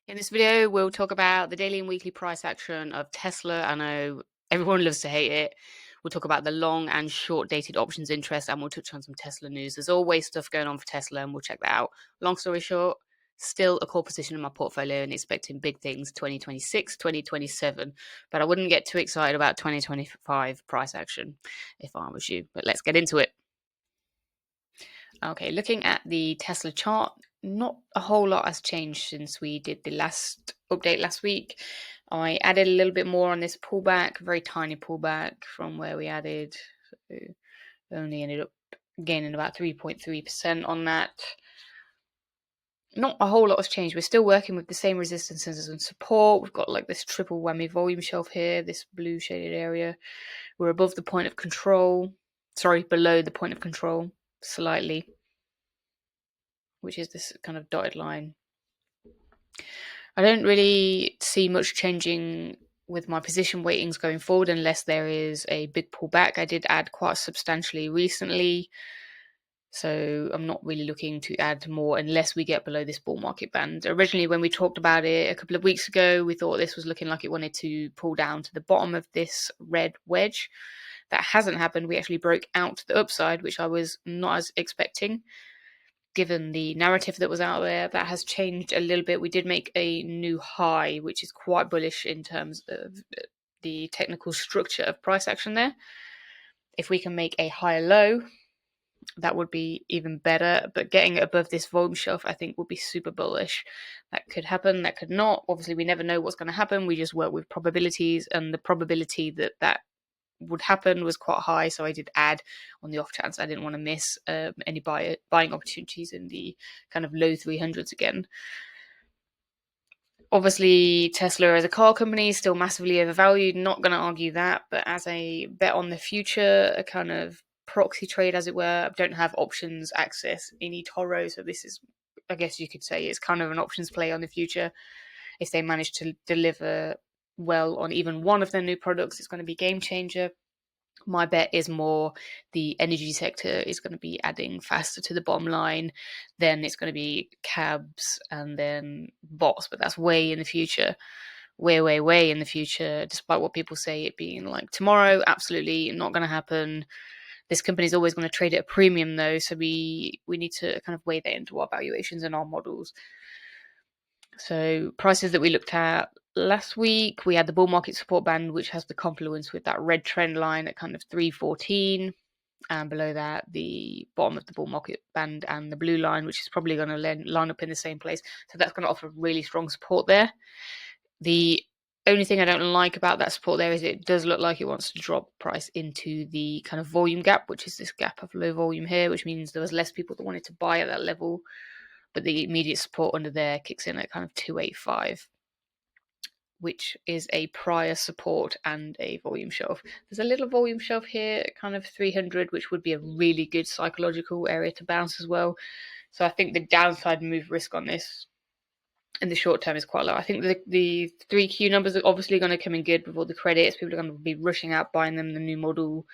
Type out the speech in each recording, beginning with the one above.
In this video, we'll talk about the daily and weekly price action of Tesla. I know everyone loves to hate it. We'll talk about the long and short dated options interest, and we'll touch on some Tesla news. There's always stuff going on for Tesla, and we'll check that out. Long story short, still a core position in my portfolio and expecting big things 2026, 2027. But I wouldn't get too excited about 2025 price action if I was you. But let's get into it. Okay, looking at the Tesla chart, not a whole lot has changed since we did the last update last week. I added a little bit more on this pullback, very tiny pullback from where we added. So only ended up gaining about 3.3% on that. Not a whole lot has changed. We're still working with the same resistances and support. We've got like this triple whammy volume shelf here, this blue shaded area. We're above the point of control. Sorry, below the point of control slightly, which is this kind of dotted line. I don't really see much changing with my position weightings going forward unless there is a big pullback. I did add quite substantially recently, so I'm not really looking to add more unless we get below this bull market band. Originally, when we talked about it a couple of weeks ago, we thought this was looking like it wanted to pull down to the bottom of this red wedge. That hasn't happened. We actually broke out to the upside, which I was not as expecting. Given the narrative that was out there, that has changed a little bit. We did make a new high, which is quite bullish in terms of the technical structure of price action there. If we can make a higher low, that would be even better. But getting it above this volume shelf, I think, would be super bullish. That could happen, that could not. Obviously, we never know what's going to happen. We just work with probabilities, and the probability that that would happen was quite high, so I did add on the off chance I didn't want to miss any buying opportunities in the kind of low 300s again. Obviously, Tesla as a car company is still massively overvalued, not going to argue that, but as a bet on the future, a kind of proxy trade, as it were, I don't have options access in eToro, so this is, I guess you could say, it's kind of an options play on the future. If they manage to deliver well on even one of their new products, it's going to be game changer. My bet is more the energy sector is going to be adding faster to the bottom line. Then it's going to be cabs and then bots, but that's way in the future. Way in the future, despite what people say it being like tomorrow. Absolutely not going to happen. This company is always going to trade at a premium though, so we need to kind of weigh that into our valuations and our models. So prices that we looked at last week, we had the bull market support band, which has the confluence with that red trend line at kind of 314. And below that, the bottom of the bull market band and the blue line, which is probably going to line up in the same place. So that's going to offer really strong support there. The only thing I don't like about that support there is it does look like it wants to drop price into the kind of volume gap, which is this gap of low volume here, which means there was less people that wanted to buy at that level. But the immediate support under there kicks in at kind of 285, which is a prior support and a volume shelf. There's a little volume shelf here at kind of 300, which would be a really good psychological area to bounce as well. So I think the downside move risk on this in the short term is quite low. I think the 3Q numbers are obviously going to come in good with all the credits. People are going to be rushing out buying them, the new model.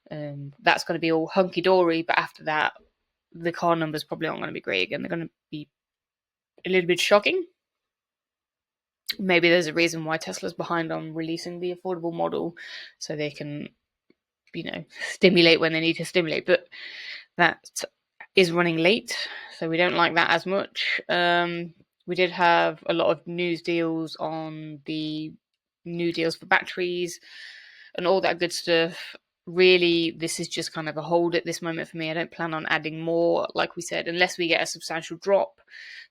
That's going to be all hunky-dory, but after that, the car numbers probably aren't going to be great again. They're going to be a little bit shocking. Maybe there's a reason why Tesla's behind on releasing the affordable model, so they can, stimulate when they need to stimulate. But that is running late, so we don't like that as much. We did have a lot of news deals on the new deals for batteries and all that good stuff. Really, this is just kind of a hold at this moment for me. I don't plan on adding more, like we said, unless we get a substantial drop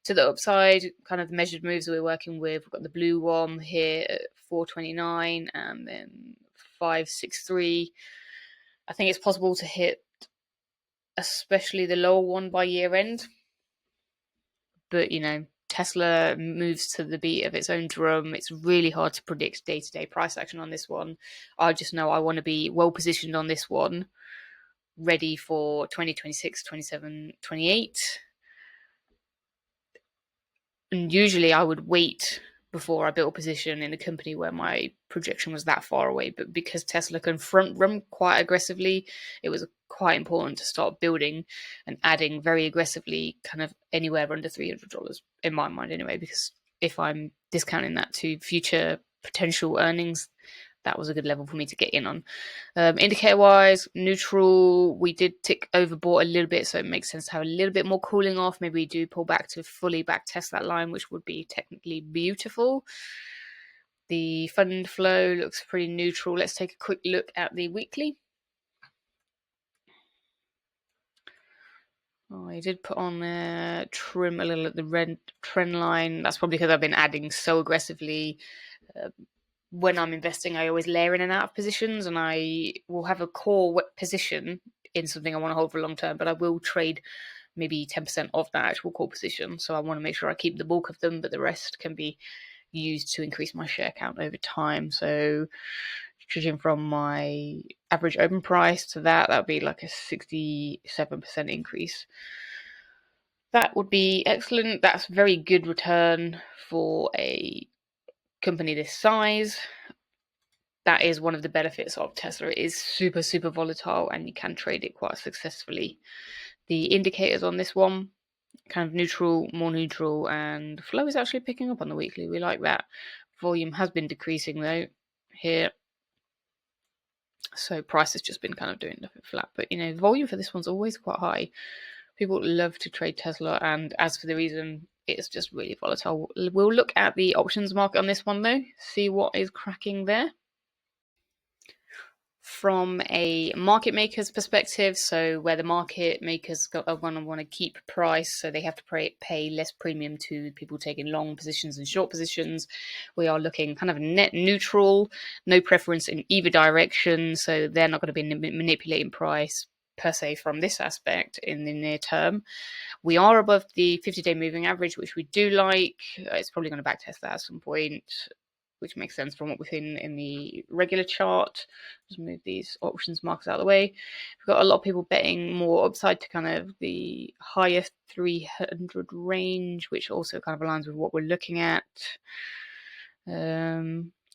to the upside. Kind of the measured moves that we're working with. We've got the blue one here at 429 and then 563. I think it's possible to hit especially the lower one by year end. But, Tesla moves to the beat of its own drum. It's really hard to predict day-to-day price action on this one. I just know I want to be well positioned on this one, ready for 2026, 27, 28. And usually I would wait before I built a position in a company where my projection was that far away. But because Tesla can front run quite aggressively, it was quite important to start building and adding very aggressively, kind of anywhere under $300 in my mind anyway, because if I'm discounting that to future potential earnings, that was a good level for me to get in on. Indicator wise, neutral. We did tick overbought a little bit, so it makes sense to have a little bit more cooling off. Maybe we do pull back to fully back test that line, which would be technically beautiful. The fund flow looks pretty neutral. Let's take a quick look at the weekly. Oh, I did put on there trim a little at the red trend line. That's probably because I've been adding so aggressively. When I'm investing, I always layer in and out of positions, and I will have a core position in something I want to hold for long term, but I will trade maybe 10% of that actual core position. So I want to make sure I keep the bulk of them, but the rest can be used to increase my share count over time. So judging from my average open price to that would be like a 67% increase. That would be excellent. That's very good return for a company this size. That is one of the benefits of Tesla. It is super, super volatile and you can trade it quite successfully. The indicators on this one, kind of neutral, more neutral, and flow is actually picking up on the weekly. We like that. Volume has been decreasing though here. So price has just been kind of doing nothing flat. But volume for this one's always quite high. People love to trade Tesla, and as for the reason, it's just really volatile. We'll look at the options market on this one though, see what is cracking there. From a market maker's perspective, so where the market makers are going to want to keep price, so they have to pay less premium to people taking long positions and short positions. We are looking kind of net neutral, no preference in either direction, so they're not going to be manipulating price per se from this aspect in the near term. We are above the 50-day moving average, which we do like. It's probably going to backtest that at some point, which makes sense from what we've seen in the regular chart. Just move these options markers out of the way. We've got a lot of people betting more upside to kind of the higher 300 range, which also kind of aligns with what we're looking at.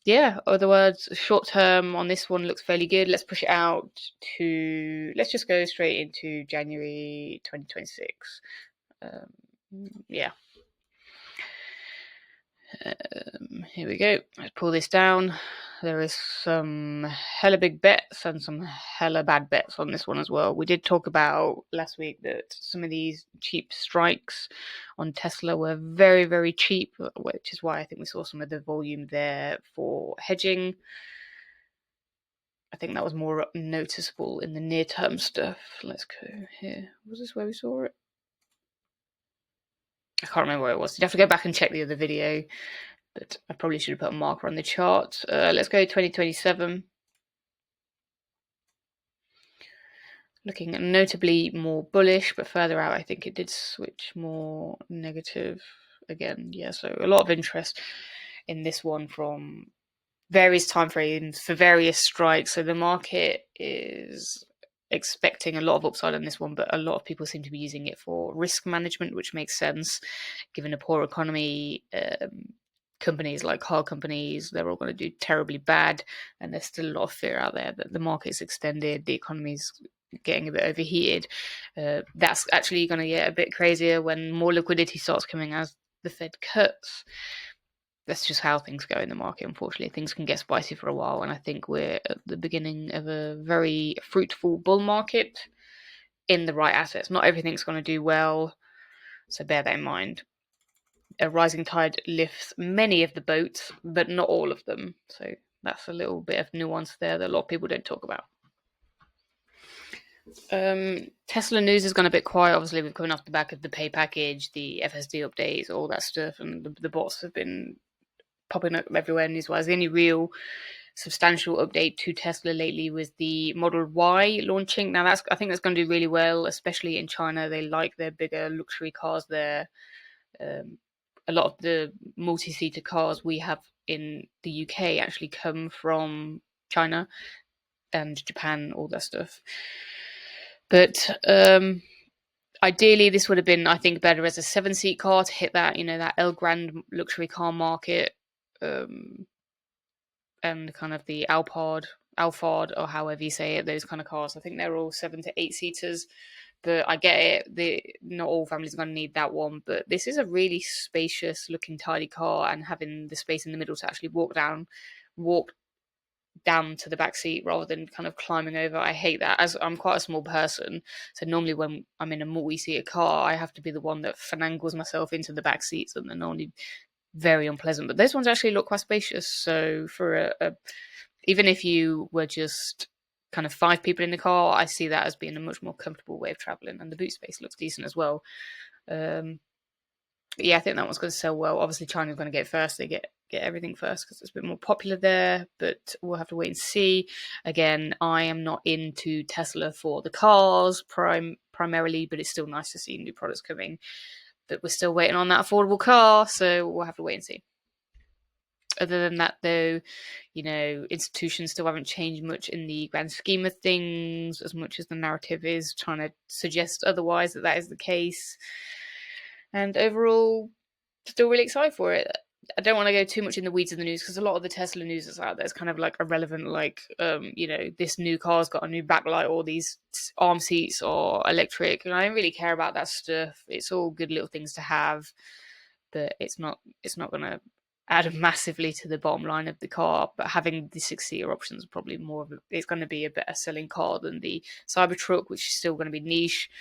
Yeah, other words, short term on this one looks fairly good. Let's push it out to, let's just go straight into January 2026. Yeah. Here we go. Let's pull this down. There is some hella big bets and some hella bad bets on this one as well. We did talk about last week that some of these cheap strikes on Tesla were very, very cheap, which is why I think we saw some of the volume there for hedging. I think that was more noticeable in the near-term stuff. Let's go here. Was this where we saw it? I can't remember where it was. You'd have to go back and check the other video, but I probably should have put a marker on the chart. Let's go 2027. Looking notably more bullish, but further out, I think it did switch more negative again. Yeah, so a lot of interest in this one from various timeframes for various strikes. So the market is expecting a lot of upside on this one, but a lot of people seem to be using it for risk management, which makes sense given a poor economy. Companies like car companies, they're all going to do terribly bad, and there's still a lot of fear out there that the market's extended, the economy's getting a bit overheated. That's actually going to get a bit crazier when more liquidity starts coming as the Fed cuts. That's just how things go in the market, unfortunately. Things can get spicy for a while, and I think we're at the beginning of a very fruitful bull market in the right assets. Not everything's going to do well, so bear that in mind. A rising tide lifts many of the boats, but not all of them. So that's a little bit of nuance there that a lot of people don't talk about. Tesla news has gone a bit quiet. Obviously, we've come off the back of the pay package, the FSD updates, all that stuff, and the bots have been popping up everywhere news-wise. The only real substantial update to Tesla lately was the Model Y launching. Now, I think that's going to do really well, especially in China. They like their bigger luxury cars there. A lot of the multi-seater cars we have in the UK actually come from China and Japan, all that stuff. But ideally, this would have been, I think, better as a 7-seat car to hit that, that El Grand luxury car market, and kind of the Alphard, or however you say it, those kind of cars. I think they're all 7 to 8 seaters. But I get it. Not all families are going to need that one, but this is a really spacious looking, tidy car, and having the space in the middle to actually walk down to the back seat rather than kind of climbing over. I hate that, as I'm quite a small person. So normally when I'm in a multi-seater car, I have to be the one that finagles myself into the back seats, and then only very unpleasant. But those ones actually look quite spacious. So for even if you were just kind of 5 people in the car, I see that as being a much more comfortable way of traveling, and the boot space looks decent as well. Um, yeah, I think that one's going to sell well. Obviously, China's going to get it first. They get everything first because it's a bit more popular there. But we'll have to wait and see. Again, I am not into Tesla for the cars primarily, but it's still nice to see new products coming. But we're still waiting on that affordable car, so we'll have to wait and see. Other than that, though, institutions still haven't changed much in the grand scheme of things, as much as the narrative is trying to suggest otherwise that is the case. And overall, still really excited for it. I don't want to go too much in the weeds of the news because a lot of the Tesla news that's out there is kind of like irrelevant. Like, this new car's got a new backlight, or these arm seats or electric, and I don't really care about that stuff. It's all good little things to have, but it's not going to add massively to the bottom line of the car. But having the 6-seater options is probably it's going to be a better selling car than the Cybertruck, which is still going to be niche.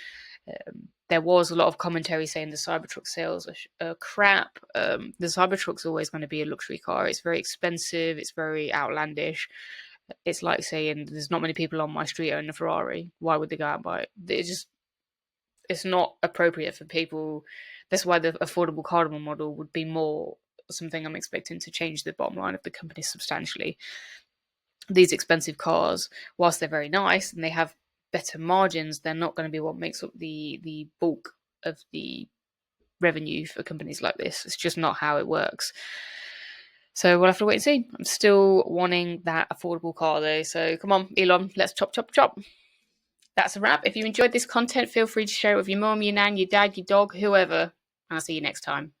There was a lot of commentary saying the Cybertruck sales are crap. The Cybertruck's always going to be a luxury car. It's very expensive. It's very outlandish. It's like saying there's not many people on my street own a Ferrari. Why would they go out and buy it? It's not appropriate for people. That's why the affordable cardinal model would be more something I'm expecting to change the bottom line of the company substantially. These expensive cars, whilst they're very nice and they have better margins, they're not going to be what makes up the bulk of the revenue for companies like this. It's just not how it works. So we'll have to wait and see. I'm still wanting that affordable car though. So come on, Elon, let's chop, chop, chop. That's a wrap. If you enjoyed this content, feel free to share it with your mum, your nan, your dad, your dog, whoever. I'll see you next time.